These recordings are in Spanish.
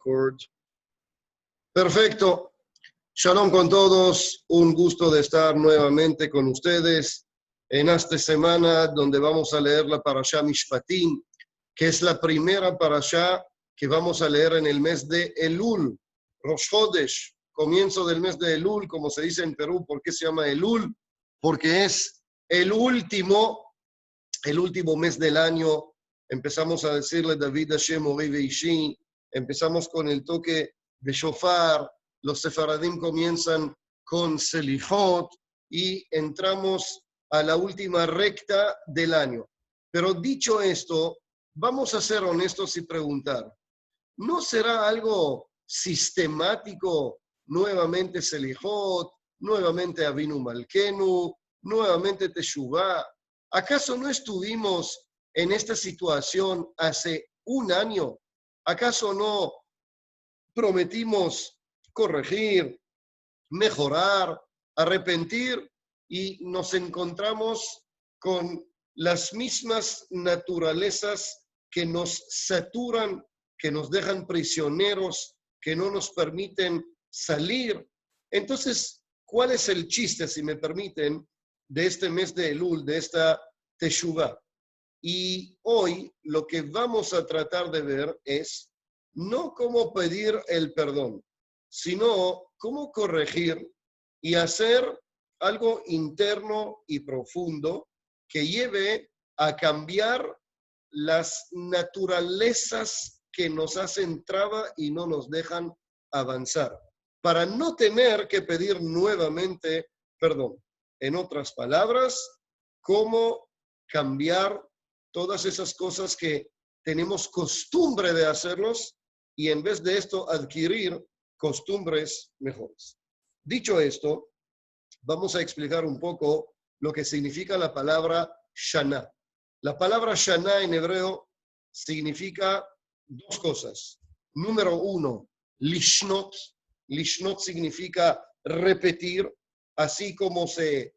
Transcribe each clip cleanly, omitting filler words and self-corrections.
record. Perfecto. Shalom con todos. Un gusto de estar nuevamente con ustedes en esta semana donde vamos a leer la Parashá Mishpatim, que es la primera Parashá que vamos a leer en el mes de Elul, Rosh Chodesh, comienzo del mes de Elul, como se dice en Perú. ¿Por qué se llama Elul? Porque es el último mes del año. Empezamos a decirle David Hashem Ori Veishi, empezamos con el toque de shofar, los sefaradim comienzan con selichot y entramos a la última recta del año. Pero dicho esto, vamos a ser honestos y preguntar, ¿no será algo sistemático nuevamente selichot, nuevamente Avinu Malkenu, nuevamente Teshuvah? ¿Acaso no estuvimos en esta situación hace un año? ¿Acaso no prometimos corregir, mejorar, arrepentir y nos encontramos con las mismas naturalezas que nos saturan, que nos dejan prisioneros, que no nos permiten salir? Entonces, ¿cuál es el chiste, si me permiten, de este mes de Elul, de esta Teshuvah? Y hoy lo que vamos a tratar de ver es no cómo pedir el perdón, sino cómo corregir y hacer algo interno y profundo que lleve a cambiar las naturalezas que nos hacen traba y no nos dejan avanzar, para no tener que pedir nuevamente perdón. En otras palabras, cómo cambiar todas esas cosas que tenemos costumbre de hacerlos y en vez de esto adquirir costumbres mejores. Dicho esto, vamos a explicar un poco lo que significa la palabra Shana. La palabra Shana en hebreo significa dos cosas. Número uno, Lishnot. Lishnot significa repetir, así como se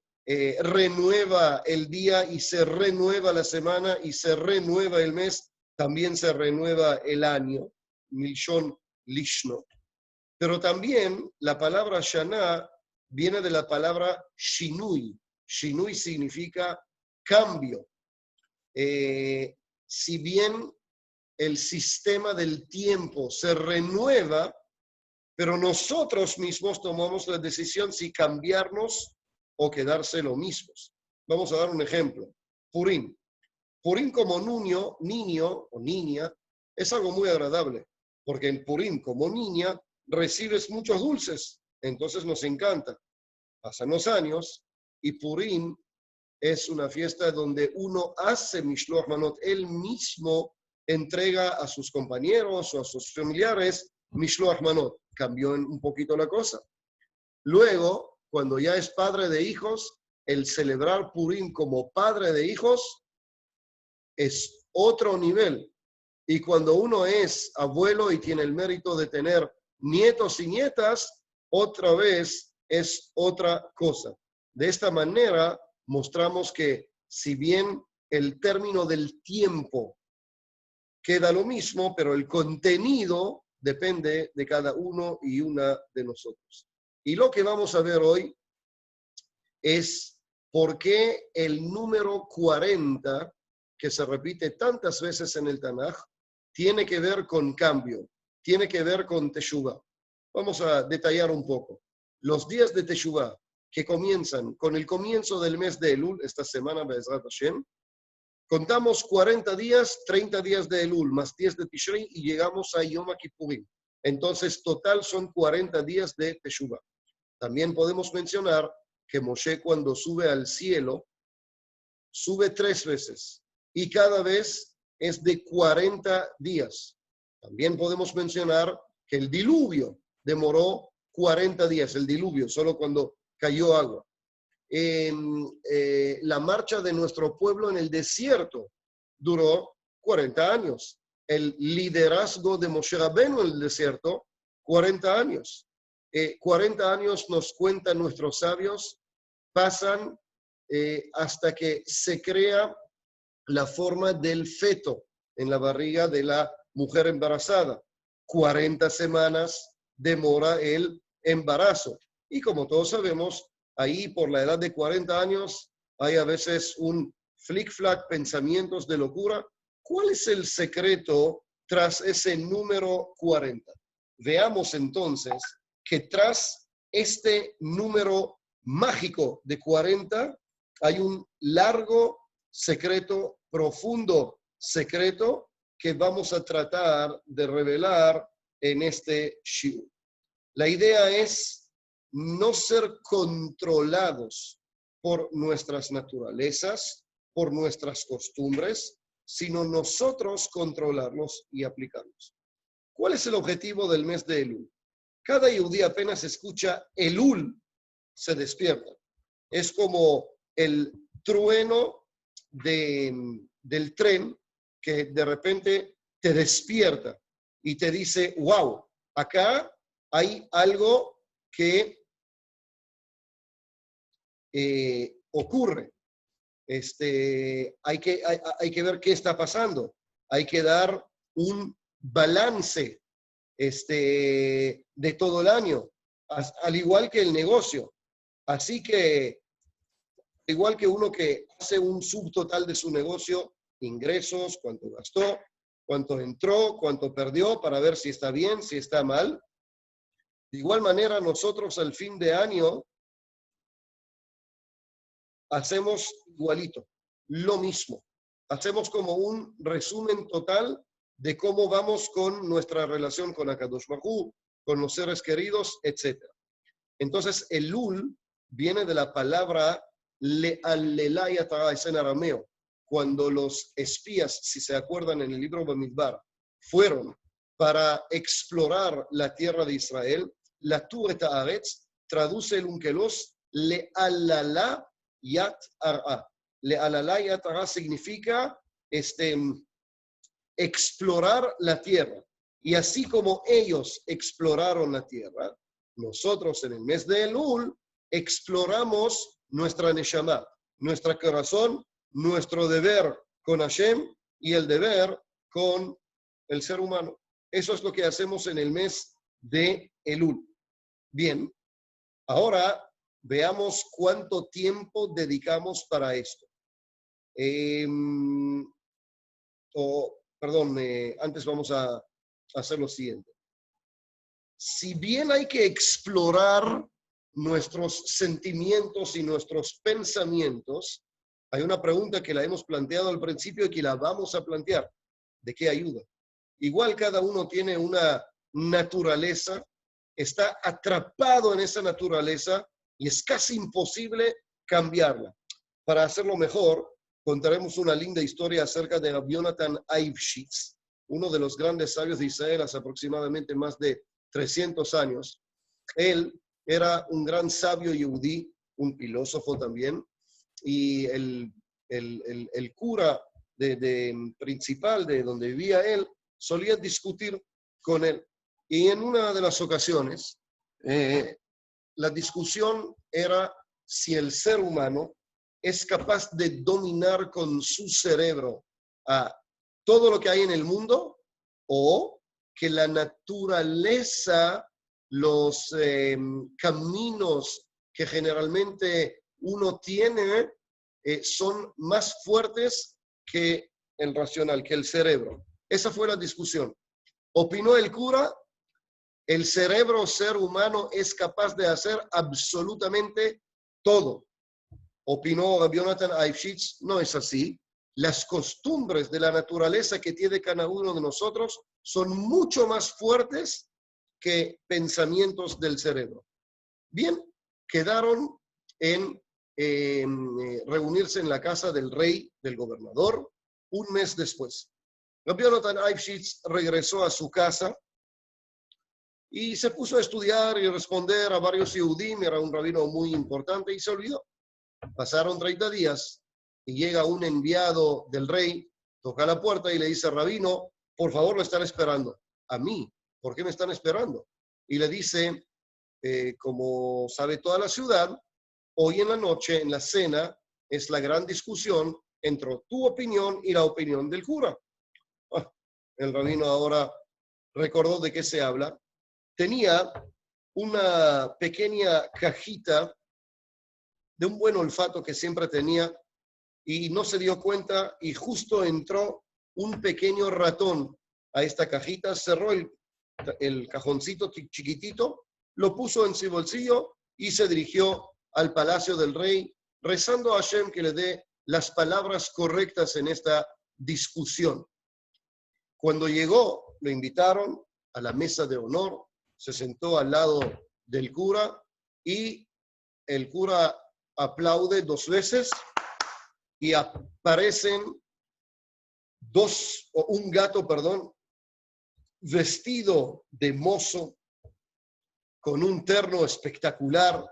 renueva el día y se renueva la semana y se renueva el mes, también se renueva el año. Milshon Lishnot. Pero también la palabra Shana viene de la palabra Shinui. Shinui significa cambio. Si bien el sistema del tiempo se renueva, pero nosotros mismos tomamos la decisión si cambiarnos o quedarse lo mismos. Vamos a dar un ejemplo. Purim. Purim como niño o niña es algo muy agradable, porque en Purim como niña recibes muchos dulces, entonces nos encanta. Pasan los años y Purim es una fiesta donde uno hace Mishloach Manot, él mismo entrega a sus compañeros o a sus familiares Mishloach Manot. Cambió un poquito la cosa. Luego, cuando ya es padre de hijos, el celebrar Purim como padre de hijos es otro nivel. Y cuando uno es abuelo y tiene el mérito de tener nietos y nietas, otra vez es otra cosa. De esta manera mostramos que si bien el término del tiempo queda lo mismo, pero el contenido depende de cada uno y una de nosotros. Y lo que vamos a ver hoy es por qué el número 40, que se repite tantas veces en el Tanaj, tiene que ver con cambio, tiene que ver con Teshuvah. Vamos a detallar un poco. Los días de Teshuvah que comienzan con el comienzo del mes de Elul, esta semana, Be'ezrat Hashem, contamos 40 días, 30 días de Elul, más 10 de Tishrei y llegamos a Yom Kippurim. Entonces, total son 40 días de Teshuvah. También podemos mencionar que Moshe cuando sube al cielo, sube 3 veces y cada vez es de 40 días. También podemos mencionar que el diluvio demoró 40 días, el diluvio, solo cuando cayó agua. La marcha de nuestro pueblo en el desierto duró 40 años. El liderazgo de Moshe Rabbeinu en el desierto, 40 años. 40 años nos cuentan nuestros sabios, pasan hasta que se crea la forma del feto en la barriga de la mujer embarazada. 40 semanas demora el embarazo. Y como todos sabemos, ahí por la edad de 40 años hay a veces un flick-flack, pensamientos de locura. ¿Cuál es el secreto tras ese número 40? Veamos entonces que tras este número mágico de 40 hay un largo secreto, profundo secreto que vamos a tratar de revelar en este shiur. La idea es no ser controlados por nuestras naturalezas, por nuestras costumbres, sino nosotros controlarlos y aplicarlos. ¿Cuál es el objetivo del mes de Elul? Cada yudí apenas escucha Elul, se despierta. Es como el trueno del tren que de repente te despierta y te dice, wow, acá hay algo que ocurre. Hay que ver qué está pasando. Hay que dar un balance de todo el año, al igual que el negocio. Así que, igual que uno que hace un subtotal de su negocio, ingresos, cuánto gastó, cuánto entró, cuánto perdió, para ver si está bien, si está mal. De igual manera, nosotros al fin de año hacemos igualito, lo mismo. Hacemos como un resumen total de cómo vamos con nuestra relación con Akadosh Baruj Hu, con los seres queridos, etc. Entonces, Elul viene de la palabra Le'alelá, es en arameo. Cuando los espías, si se acuerdan en el libro Bamidbar, fueron para explorar la tierra de Israel, la Turet Haaretz traduce el Unkelos Le'alalá Yat Ar'a. Le'alalá Yat Ar'a significa explorar la tierra. Y así como ellos exploraron la tierra, nosotros en el mes de Elul exploramos nuestra neshama, nuestro corazón, nuestro deber con Hashem y el deber con el ser humano. Eso es lo que hacemos en el mes de Elul. Bien, ahora veamos cuánto tiempo dedicamos para esto. Antes vamos a hacer lo siguiente. Si bien hay que explorar nuestros sentimientos y nuestros pensamientos, hay una pregunta que la hemos planteado al principio y que la vamos a plantear. ¿De qué ayuda? Igual cada uno tiene una naturaleza, está atrapado en esa naturaleza y es casi imposible cambiarla. Para hacerlo mejor, contaremos una linda historia acerca de Rabbi Yonatan Eibshitz, uno de los grandes sabios de Israel hace aproximadamente más de 300 años. Él era un gran sabio yehudí, un filósofo también, y el cura principal de donde vivía él solía discutir con él. Y en una de las ocasiones, la discusión era si el ser humano es capaz de dominar con su cerebro a todo lo que hay en el mundo, o que la naturaleza, los caminos que generalmente uno tiene son más fuertes que el racional, que el cerebro. Esa fue la discusión. Opinó el cura, el cerebro ser humano es capaz de hacer absolutamente todo. Opinó Rabbi Yonatan Eibshitz, no es así. Las costumbres de la naturaleza que tiene cada uno de nosotros son mucho más fuertes que pensamientos del cerebro. Bien, quedaron en reunirse en la casa del rey, del gobernador, un mes después. Rabbi Yonatan Eibshitz regresó a su casa y se puso a estudiar y responder a varios Yehudim, era un rabino muy importante, y se olvidó. Pasaron 30 días y llega un enviado del rey, toca la puerta y le dice: Rabino, por favor, lo están esperando. A mí, ¿por qué me están esperando? Y le dice, como sabe toda la ciudad, hoy en la noche, en la cena, es la gran discusión entre tu opinión y la opinión del cura. El rabino ahora recordó de qué se habla, tenía una pequeña cajita de un buen olfato que siempre tenía y no se dio cuenta y justo entró un pequeño ratón a esta cajita, cerró el cajoncito chiquitito, lo puso en su bolsillo y se dirigió al palacio del rey, rezando a Hashem que le dé las palabras correctas en esta discusión. Cuando llegó, lo invitaron a la mesa de honor, se sentó al lado del cura y el cura aplaude 2 veces y aparecen un gato, vestido de mozo, con un terno espectacular,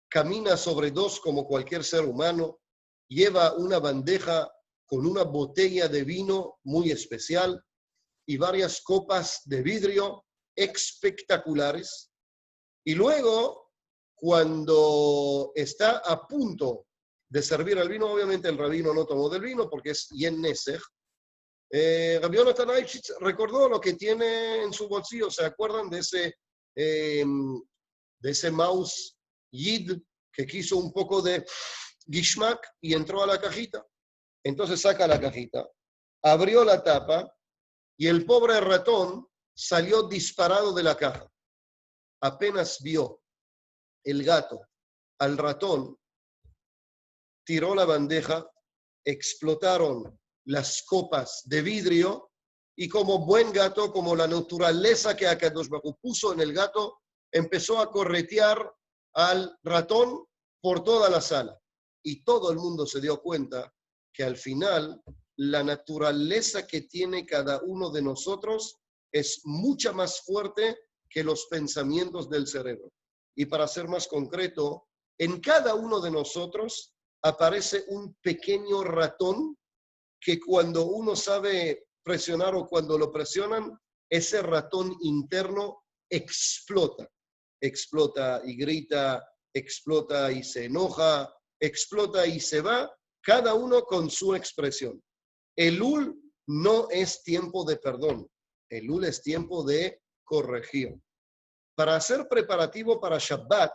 camina sobre 2 como cualquier ser humano, lleva una bandeja con una botella de vino muy especial y varias copas de vidrio espectaculares. Y luego, cuando está a punto de servir el vino, obviamente el rabino no tomó del vino porque es Yen Nesech. Rabbi Yonatan Ayshitz recordó lo que tiene en su bolsillo. ¿Se acuerdan de ese mouse Yid que quiso un poco de gishmak y entró a la cajita? Entonces saca la cajita, abrió la tapa y el pobre ratón salió disparado de la caja. Apenas vio el gato al ratón, tiró la bandeja, explotaron las copas de vidrio y como buen gato, como la naturaleza que Akadosh Baruj Hu puso en el gato, empezó a corretear al ratón por toda la sala. Y todo el mundo se dio cuenta que al final la naturaleza que tiene cada uno de nosotros es mucha más fuerte que los pensamientos del cerebro. Y para ser más concreto, en cada uno de nosotros aparece un pequeño ratón que cuando uno sabe presionar o cuando lo presionan, ese ratón interno explota. Explota y grita, explota y se enoja, explota y se va, cada uno con su expresión. Elul no es tiempo de perdón, Elul es tiempo de corrección. Para hacer preparativo para Shabbat,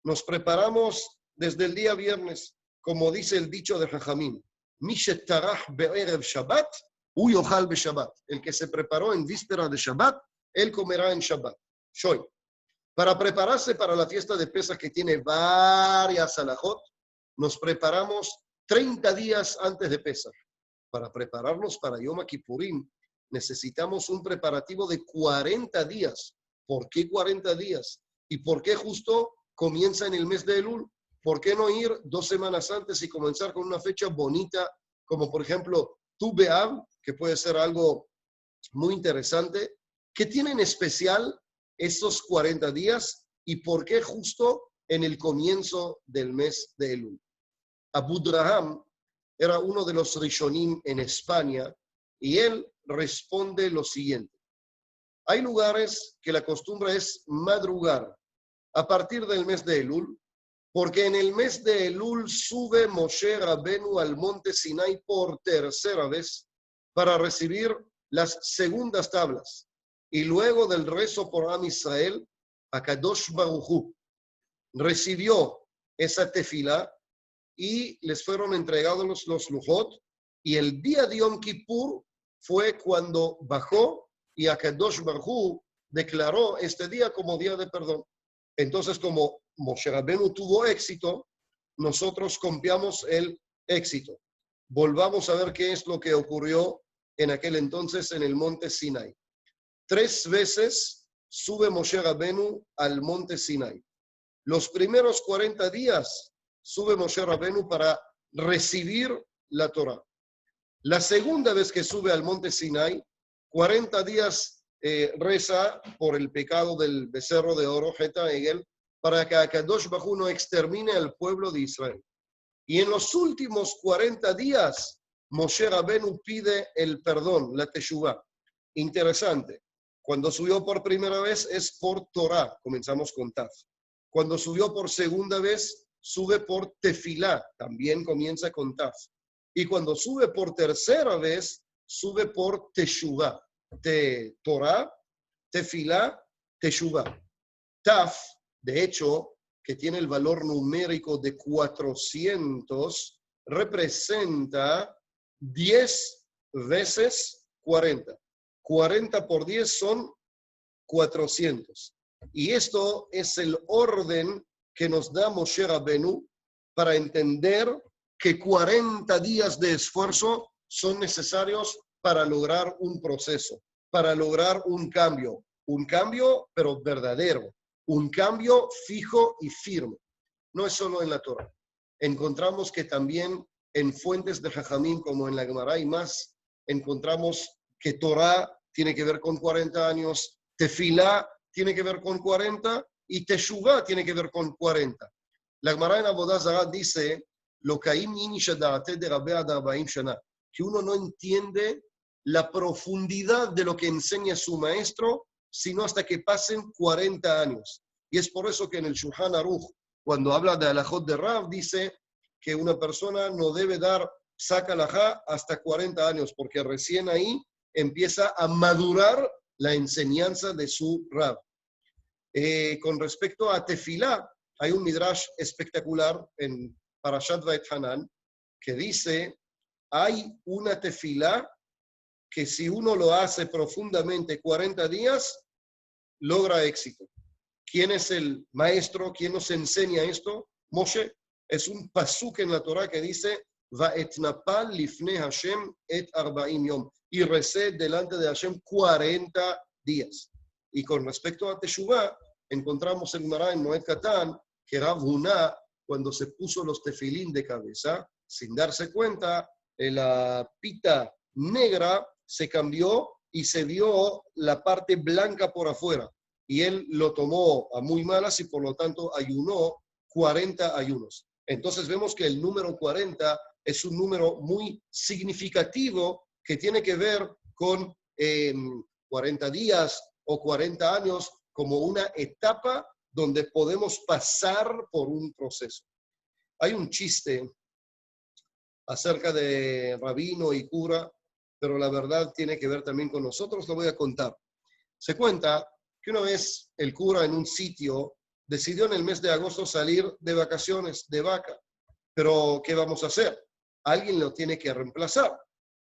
nos preparamos desde el día viernes, como dice el dicho de Jajamín. El que se preparó en víspera de Shabbat, él comerá en Shabbat. Shoy. Para prepararse para la fiesta de Pesach, que tiene varias alajot, nos preparamos 30 días antes de Pesach. Para prepararnos para Yom Kippurim, necesitamos un preparativo de 40 días. ¿Por qué 40 días? ¿Y por qué justo comienza en el mes de Elul? ¿Por qué no ir 2 semanas antes y comenzar con una fecha bonita, como por ejemplo Tu B'Av, que puede ser algo muy interesante? ¿Qué tiene en especial estos 40 días y por qué justo en el comienzo del mes de Elul? Abu Draham era uno de los Rishonim en España y él responde lo siguiente. Hay lugares que la costumbre es madrugar a partir del mes de Elul, porque en el mes de Elul sube Moshe Rabenu al monte Sinai por tercera vez para recibir las segundas tablas. Y luego del rezo por Am Israel, Akadosh Baruj Hu recibió esa tefila y les fueron entregados los lujot. Y el día de Yom Kippur fue cuando bajó y Akadosh Baruj Hu declaró este día como día de perdón. Entonces, como Moshe Rabenu tuvo éxito, nosotros copiamos el éxito. Volvamos a ver qué es lo que ocurrió en aquel entonces en el monte Sinai. 3 veces sube Moshe Rabenu al monte Sinai. Los primeros 40 días sube Moshe Rabenu para recibir la Torah. La segunda vez que sube al monte Sinai, 40 días reza por el pecado del becerro de oro, Jeta Egel, para que Akadosh Baruj Hu no extermine al pueblo de Israel. Y en los últimos 40 días, Moshe Rabenu pide el perdón, la teshuvah. Interesante. Cuando subió por primera vez es por Torah, comenzamos con Taf. Cuando subió por segunda vez, sube por Tefilá, también comienza con Taf. Y cuando sube por tercera vez, sube por Teshuvah. De Torah, tefilá, teshuvá. Taf, de hecho, que tiene el valor numérico de 400, representa 10 veces 40. 40 por 10 son 400. Y esto es el orden que nos da Moshe Rabenu para entender que 40 días de esfuerzo son necesarios para lograr un proceso, para lograr un cambio pero verdadero, un cambio fijo y firme. No es solo en la Torah. Encontramos que también en fuentes de Jajamín, como en la Gemara y más, encontramos que Torah tiene que ver con 40 años, Tefilá tiene que ver con 40 y Teshuvá tiene que ver con 40. La Gemara en Avodah Zarah dice, que uno no entiende la profundidad de lo que enseña su maestro, sino hasta que pasen 40 años. Y es por eso que en el Shulchan Aruch, cuando habla de alajot de Rav, dice que una persona no debe dar psak alajá hasta 40 años, porque recién ahí empieza a madurar la enseñanza de su Rav. Con respecto a Tefilá, hay un midrash espectacular en Parashat Va'etchanan que dice, hay una Tefilá que si uno lo hace profundamente 40 días, logra éxito. ¿Quién es el maestro? ¿Quién nos enseña esto? Moshe. Es un pasuk en la Torah que dice, Va'etnapal lifnei Hashem et 40 yom. Y recé delante de Hashem 40 días. Y con respecto a Teshuvah, encontramos en Gemara en Moed Katán que Rav Huna, cuando se puso los tefilín de cabeza, sin darse cuenta, la pita negra se cambió y se vio la parte blanca por afuera. Y él lo tomó a muy malas y por lo tanto ayunó 40 ayunos. Entonces vemos que el número 40 es un número muy significativo que tiene que ver con 40 días o 40 años como una etapa donde podemos pasar por un proceso. Hay un chiste acerca de rabino y cura, pero la verdad tiene que ver también con nosotros, lo voy a contar. Se cuenta que una vez el cura en un sitio decidió en el mes de agosto salir de vacaciones de vaca. Pero, ¿qué vamos a hacer? Alguien lo tiene que reemplazar.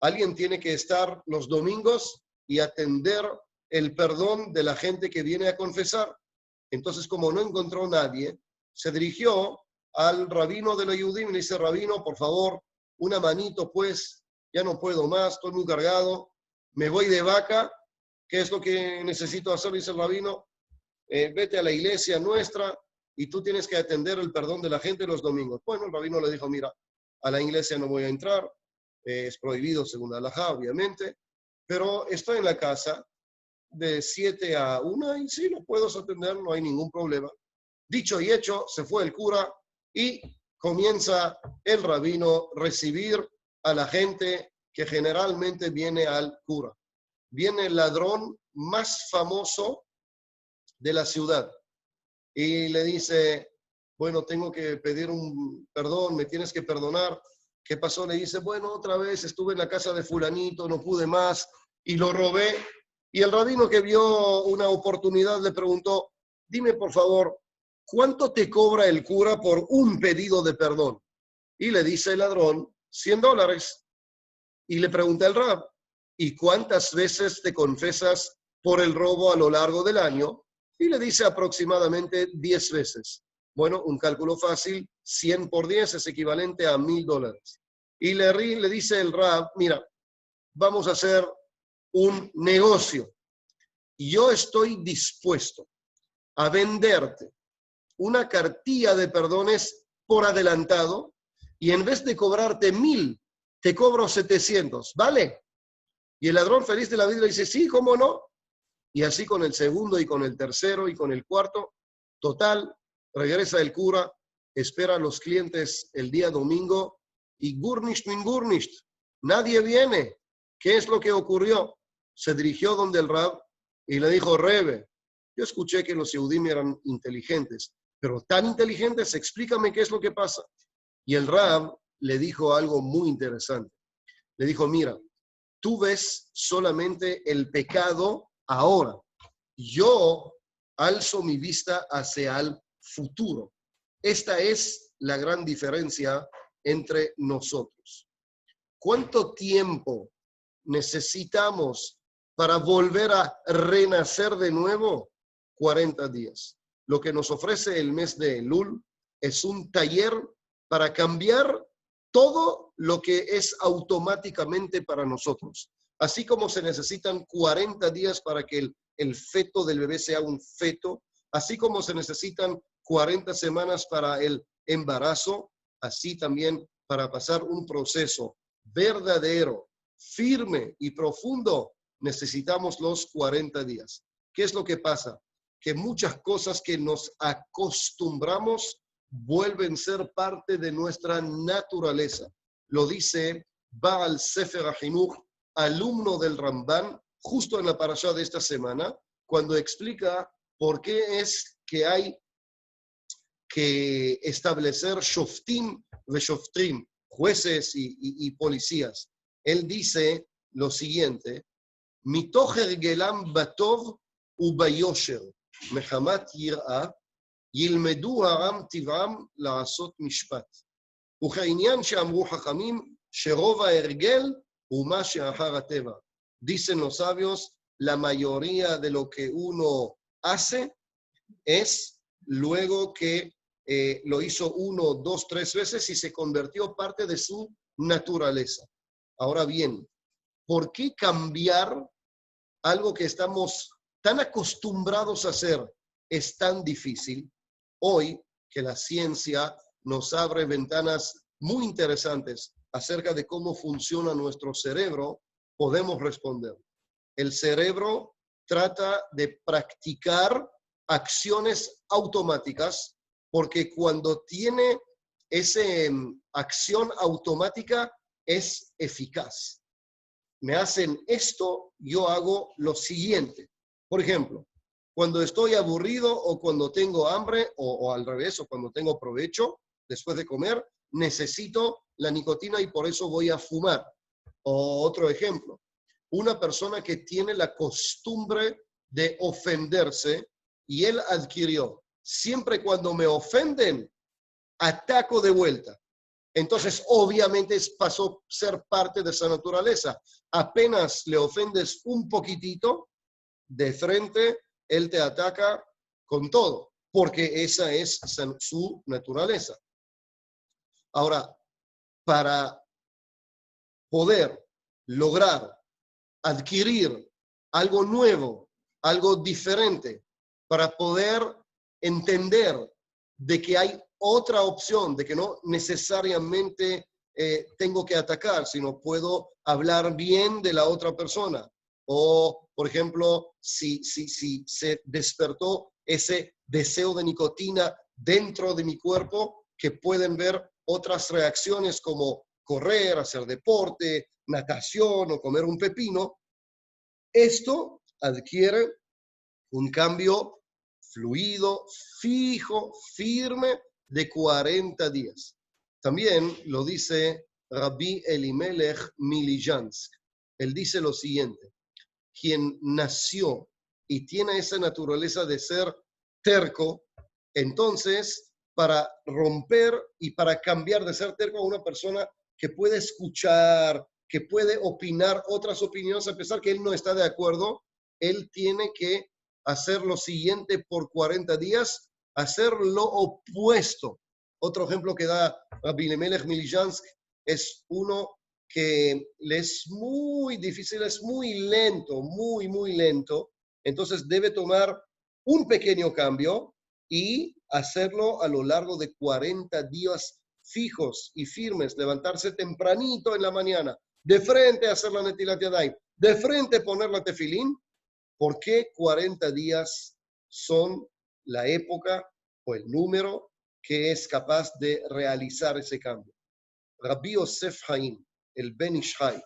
Alguien tiene que estar los domingos y atender el perdón de la gente que viene a confesar. Entonces, como no encontró nadie, se dirigió al rabino de la Yehudim y le dice, rabino, por favor, una manito, pues, ya no puedo más, estoy muy cargado, me voy de vaca. ¿Qué es lo que necesito hacer? Dice el rabino, vete a la iglesia nuestra y tú tienes que atender el perdón de la gente los domingos. Bueno, el rabino le dijo, mira, a la iglesia no voy a entrar, es prohibido según la halajá, obviamente, pero estoy en la casa de 7 a 1 y sí, lo puedo atender, no hay ningún problema. Dicho y hecho, se fue el cura y comienza el rabino a recibir a la gente que generalmente viene al cura. Viene el ladrón más famoso de la ciudad y le dice, bueno, tengo que pedir un perdón, me tienes que perdonar. ¿Qué pasó? Le dice, bueno, otra vez estuve en la casa de fulanito, no pude más y lo robé. Y el rabino, que vio una oportunidad, le preguntó, dime por favor, ¿cuánto te cobra el cura por un pedido de perdón? Y le dice el ladrón, $100. Y le pregunta el rab, ¿y cuántas veces te confesas por el robo a lo largo del año? Y le dice aproximadamente 10 veces. Bueno, un cálculo fácil, 100 por 10 es equivalente a $1,000. Y le dice el rab, mira, vamos a hacer un negocio. Yo estoy dispuesto a venderte una cartilla de perdones por adelantado y en vez de cobrarte 1,000, te cobro 700, ¿vale? Y el ladrón feliz de la vida le dice, sí, ¿cómo no? Y así con el segundo y con el tercero y con el cuarto. Total, regresa el cura, espera a los clientes el día domingo y gurnisht min gurnisht, nadie viene. ¿Qué es lo que ocurrió? Se dirigió donde el rab y le dijo, Rebe, yo escuché que los Yehudim eran inteligentes, pero tan inteligentes, explícame qué es lo que pasa. Y el rab le dijo algo muy interesante. Le dijo, mira, tú ves solamente el pecado ahora, yo alzo mi vista hacia el futuro. Esta es la gran diferencia entre nosotros. ¿Cuánto tiempo necesitamos para volver a renacer de nuevo? 40 días. Lo que nos ofrece el mes de Elul es un taller para cambiar todo lo que es automáticamente para nosotros. Así como se necesitan 40 días para que el feto del bebé sea un feto, así como se necesitan 40 semanas para el embarazo, así también para pasar un proceso verdadero, firme y profundo, necesitamos los 40 días. ¿Qué es lo que pasa? Que muchas cosas que nos acostumbramos vuelven a ser parte de nuestra naturaleza. Lo dice Baal Sefer HaChinuch, alumno del Ramban, justo en la parashá de esta semana, cuando explica por qué es que hay que establecer shoftim ve shoftrim, jueces y policías. Él dice lo siguiente: mitoch hergelam batov ubayosher mehamat yir'a ילמדו העם טבעם לעשות משפט. וכעניין שאמרו חכמים, שרוב ההרגל הוא מה שאחר הטבע. Dicen los sabios, la mayoría de lo que uno hace es luego que lo hizo 1, 2, 3 veces y se convirtió parte de su naturaleza. Ahora bien, ¿por qué cambiar algo que estamos tan acostumbrados a hacer es tan difícil? Hoy, que la ciencia nos abre ventanas muy interesantes acerca de cómo funciona nuestro cerebro, podemos responder. El cerebro trata de practicar acciones automáticas porque cuando tiene esa acción automática es eficaz. Me hacen esto, yo hago lo siguiente. Por ejemplo, cuando estoy aburrido o cuando tengo hambre o al revés, o cuando tengo provecho después de comer, necesito la nicotina y por eso voy a fumar. O otro ejemplo, una persona que tiene la costumbre de ofenderse y él adquirió, siempre cuando me ofenden, ataco de vuelta. Entonces, obviamente pasó a ser parte de esa naturaleza. Apenas le ofendes un poquitito, de frente, él te ataca con todo, porque esa es su naturaleza. Ahora, para poder lograr adquirir algo nuevo, algo diferente, para poder entender de que hay otra opción, de que no necesariamente tengo que atacar, sino puedo hablar bien de la otra persona. O, por ejemplo, si se despertó ese deseo de nicotina dentro de mi cuerpo, que pueden ver otras reacciones como correr, hacer deporte, natación o comer un pepino, esto adquiere un cambio fluido, fijo, firme de 40 días. También lo dice Rabbi Elimelech Milizhansk. Él dice lo siguiente: quien nació y tiene esa naturaleza de ser terco, entonces para romper y para cambiar de ser terco a una persona que puede escuchar, que puede opinar otras opiniones, a pesar que él no está de acuerdo, él tiene que hacer lo siguiente por 40 días, hacer lo opuesto. Otro ejemplo que da Rabbi Elimelech Milizhansk es uno que le es muy difícil, es muy lento, muy lento. Entonces debe tomar un pequeño cambio y hacerlo a lo largo de 40 días fijos y firmes. Levantarse tempranito en la mañana, de frente hacer la Netilat Yadayim, de frente poner la tefilín. ¿Por qué 40 días son la época o el número que es capaz de realizar ese cambio? Rabbi Yosef Haim, el Ben Ish Hai,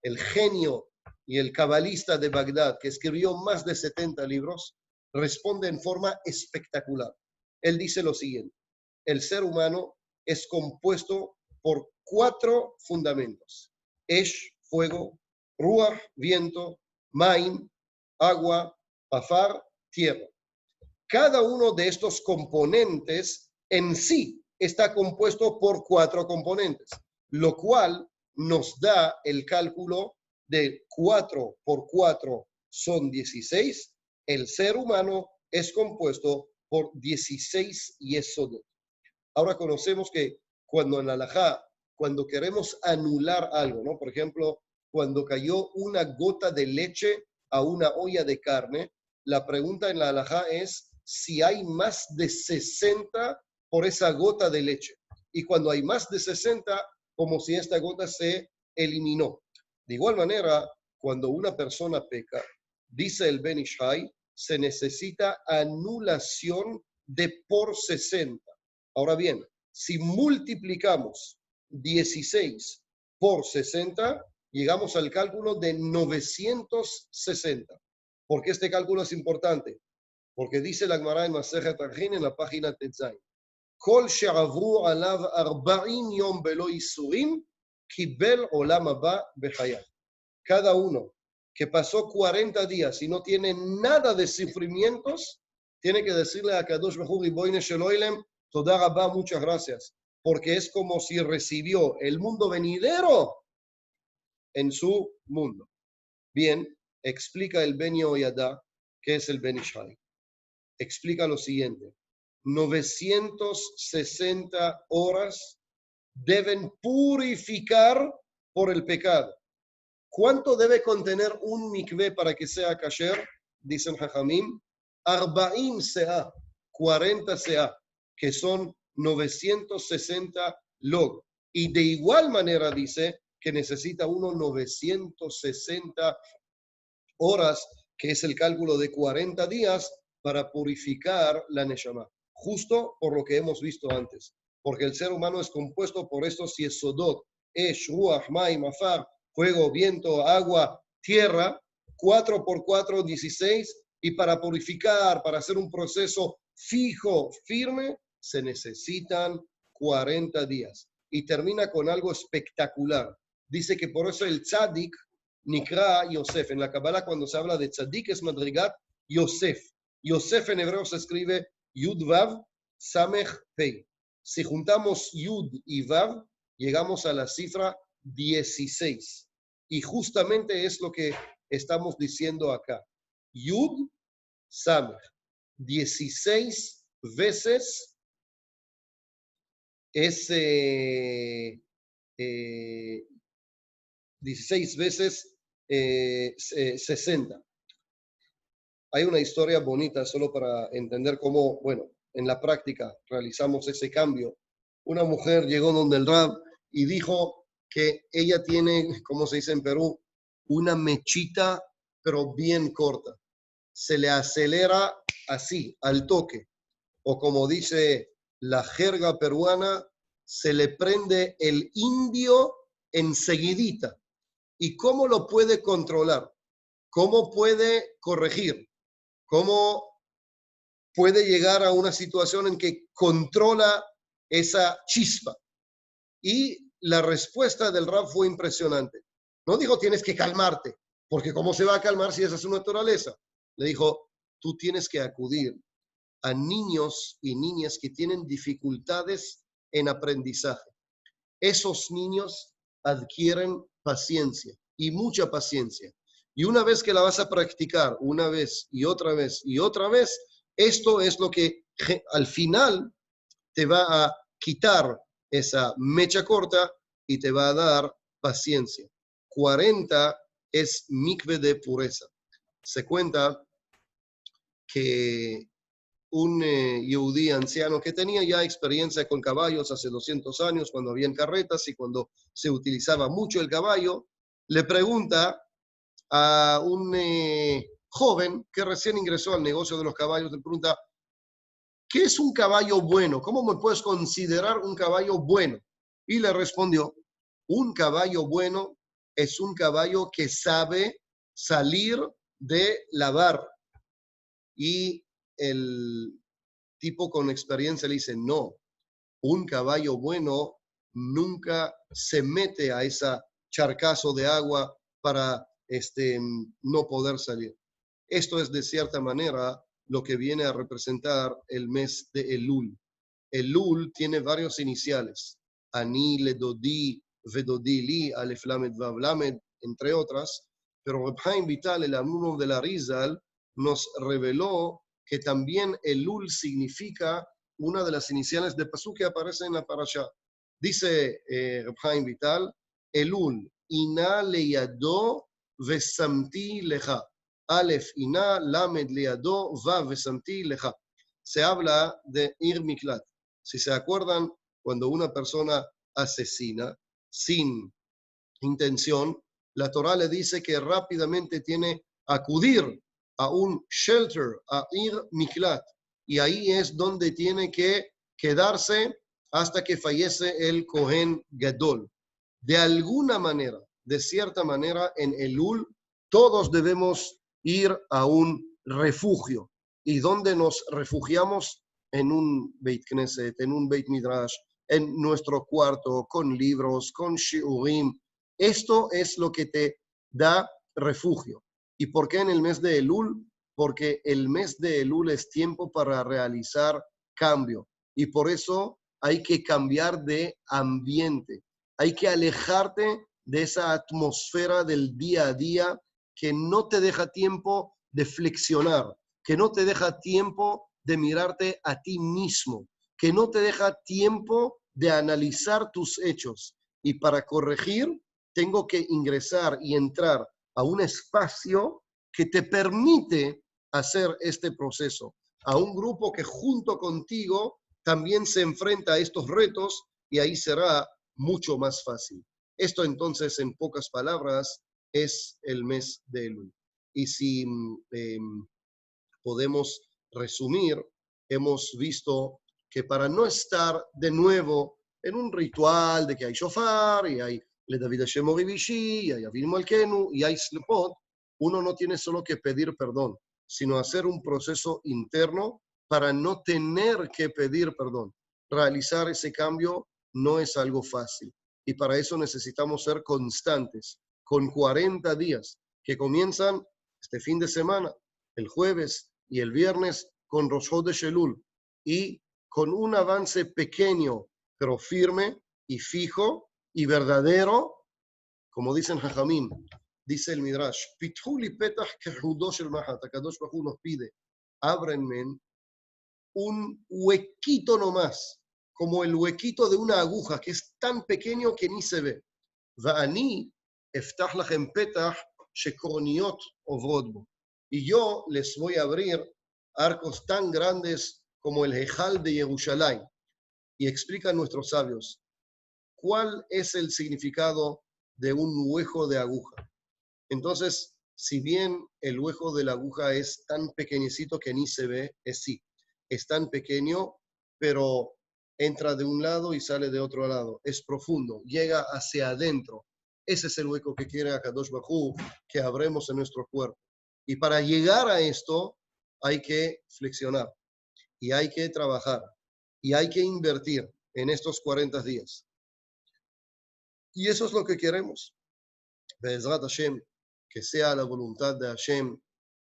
el genio y el cabalista de Bagdad, que escribió más de 70 libros, responde en forma espectacular. Él dice lo siguiente: el ser humano es compuesto por 4 fundamentos: Esh, fuego; Ruach, viento; Maim, agua; Afar, tierra. Cada uno de estos componentes en sí está compuesto por 4 componentes, lo cual nos da el cálculo de 4 por 4 son 16. El ser humano es compuesto por 16 yesodot. Ahora conocemos que cuando en la halajá, cuando queremos anular algo, ¿no? Por ejemplo, cuando cayó una gota de leche a una olla de carne, la pregunta en la halajá es si hay más de 60 por esa gota de leche. Y cuando hay más de 60, como si esta gota se eliminó. De igual manera, cuando una persona peca, dice el Ben Ish Hai, se necesita anulación de por 60. Ahora bien, si multiplicamos 16 por 60, llegamos al cálculo de 960. ¿Por qué este cálculo es importante? Porque dice la Gemara en Masejet Argin en la página Tetzain, Kol she'avru alav 40 yom belo isurim, kibel olam haba bechayav. Cada uno que pasó 40 días y no tiene nada de sufrimientos, tiene que decirle a Kadosh Baruj Hu, Ribono Shel Olam, Toda Rabá, muchas gracias, porque es como si recibió el mundo venidero en su mundo. Bien, explica el Ben Yehoyada, que es el Ben Ish Hai. Explica lo siguiente: 960 horas deben purificar por el pecado. ¿Cuánto debe contener un mikvé para que sea kasher? Dicen Jajamim, 40 seah, 40 seah, que son 960 log. Y de igual manera dice que necesita uno 960 horas, que es el cálculo de 40 días, para purificar la neshama. Justo por lo que hemos visto antes. Porque el ser humano es compuesto por estos yesodot, esh, ruach, maim, afar, fuego, viento, agua, tierra, 4 por 4, 16, y para purificar, para hacer un proceso fijo, firme, se necesitan 40 días. Y termina con algo espectacular. Dice que por eso el tzadik, Nikra Yosef. En la Kabbalah, cuando se habla de tzadik, es madrigat Yosef. Yosef en hebreo se escribe Yud Vav Samech Pei. Si juntamos Yud y Vav, llegamos a la cifra 16. Y justamente es lo que estamos diciendo acá. Yud Samech. 16 veces es 16 veces 60. Hay una historia bonita solo para entender cómo, bueno, en la práctica realizamos ese cambio. Una mujer llegó donde el Rab y dijo que ella tiene, como se dice en Perú, una mechita, pero bien corta. Se le acelera así, al toque. O como dice la jerga peruana, se le prende el indio enseguidita. ¿Y cómo lo puede controlar? ¿Cómo puede corregir? ¿Cómo puede llegar a una situación en que controla esa chispa? Y la respuesta del Rab fue impresionante. No dijo, tienes que calmarte, porque ¿cómo se va a calmar si esa es su naturaleza? Le dijo, tú tienes que acudir a niños y niñas que tienen dificultades en aprendizaje. Esos niños adquieren paciencia y mucha paciencia. Y una vez que la vas a practicar, una vez y otra vez y otra vez, esto es lo que al final te va a quitar esa mecha corta y te va a dar paciencia. 40 es mikve de pureza. Se cuenta que un yehudí anciano que tenía ya experiencia con caballos hace 200 años, cuando habían carretas y cuando se utilizaba mucho el caballo, le pregunta a un joven que recién ingresó al negocio de los caballos, le pregunta, ¿qué es un caballo bueno? ¿Cómo me puedes considerar un caballo bueno? Y le respondió, un caballo bueno es un caballo que sabe salir de la barra. Y el tipo con experiencia le dice, no, un caballo bueno nunca se mete a ese charcazo de agua para no poder salir. Esto es de cierta manera lo que viene a representar el mes de Elul. Elul tiene varios iniciales. Ani, Ledodi, Vedodi, Li, Alef, Lamed, Vav, Lamed, entre otras. Pero Reb Haim Vital, el alumno de la Rizal, nos reveló que también Elul significa una de las iniciales de Pasuk que aparece en la parasha. Dice Reb Haim Vital, Elul, Ina leyado vesamti lecha. Alef, Ina, Lamed, leyado, Vav, vesamti lecha. Se habla de Ir Miklat. Si se acuerdan, cuando una persona asesina sin intención, la Torá le dice que rápidamente tiene que acudir a un shelter, a Ir Miklat, y ahí es donde tiene que quedarse hasta que fallece el Kohen Gadol. De alguna manera, de cierta manera, en Elul, todos debemos ir a un refugio. ¿Y dónde nos refugiamos? En un Beit Knesset, en un Beit Midrash, en nuestro cuarto, con libros, con shiurim. Esto es lo que te da refugio. ¿Y por qué en el mes de Elul? Porque el mes de Elul es tiempo para realizar cambio. Y por eso hay que cambiar de ambiente. Hay que alejarte de esa atmósfera del día a día que no te deja tiempo de flexionar, que no te deja tiempo de mirarte a ti mismo, que no te deja tiempo de analizar tus hechos. Y para corregir, tengo que ingresar y entrar a un espacio que te permite hacer este proceso, a un grupo que junto contigo también se enfrenta a estos retos y ahí será mucho más fácil. Esto entonces, en pocas palabras, es el mes de Elul. Y si podemos resumir, hemos visto que para no estar de nuevo en un ritual de que hay shofar y hay le David Hashem Oribishi y hay Avinu Malkenu y hay Slepot, uno no tiene solo que pedir perdón, sino hacer un proceso interno para no tener que pedir perdón. Realizar ese cambio no es algo fácil y para eso necesitamos ser constantes, con 40 días que comienzan este fin de semana, el jueves y el viernes con Rosh Chodesh Elul y con un avance pequeño pero firme y fijo y verdadero, como dicen Jajamim, dice el Midrash, Pithu li petach kehudo shel mahat, Akadosh Baruj Hu nos pide, ábrenme un huequito nomás, como el huequito de una aguja, que es tan pequeño que ni se ve. Va'ani eftach lachem petach shekorniot ovrot bo. Y yo les voy a abrir arcos tan grandes como el Ejal de Jerusalén. Y explican nuestros sabios, ¿cuál es el significado de un hueco de aguja? Entonces, si bien el hueco de la aguja es tan pequeñecito que ni se ve, es tan pequeño, pero entra de un lado y sale de otro lado. Es profundo, llega hacia adentro. Ese es el hueco que quiere Akadosh Baruj Hu, que abremos en nuestro cuerpo. Y para llegar a esto, hay que flexionar, y hay que trabajar, y hay que invertir en estos 40 días. Y eso es lo que queremos. Be'ezrat Hashem, que sea la voluntad de Hashem,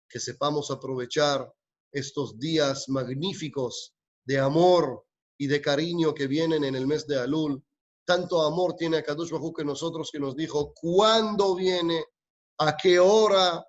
que sepamos aprovechar estos días magníficos de amor y de cariño que vienen en el mes de Elul. Tanto amor tiene Akadosh Baruj Hu que nosotros, que nos dijo cuándo viene, a qué hora,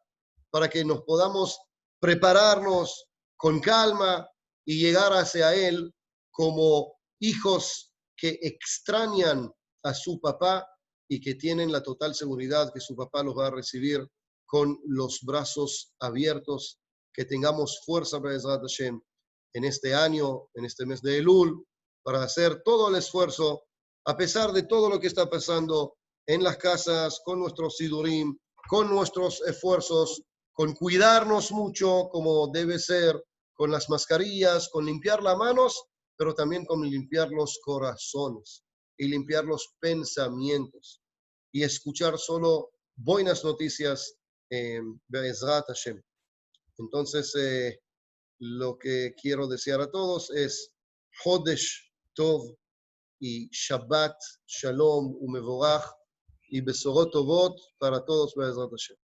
para que nos podamos prepararnos con calma y llegar hacia Él como hijos que extrañan a su papá y que tienen la total seguridad que su papá los va a recibir con los brazos abiertos, que tengamos fuerza, Be'ezrat Hashem, en este año, en este mes de Elul, para hacer todo el esfuerzo, a pesar de todo lo que está pasando en las casas, con nuestros sidurim, con nuestros esfuerzos, con cuidarnos mucho, como debe ser, con las mascarillas, con limpiar las manos, pero también con limpiar los corazones y limpiar los pensamientos y escuchar solo buenas noticias, Be'ezrat Hashem. Entonces, lo que quiero desear a todos es Chodesh Tov y Shabbat Shalom Umevorach y Besorot Tovot para todos, Be'ezrat Hashem.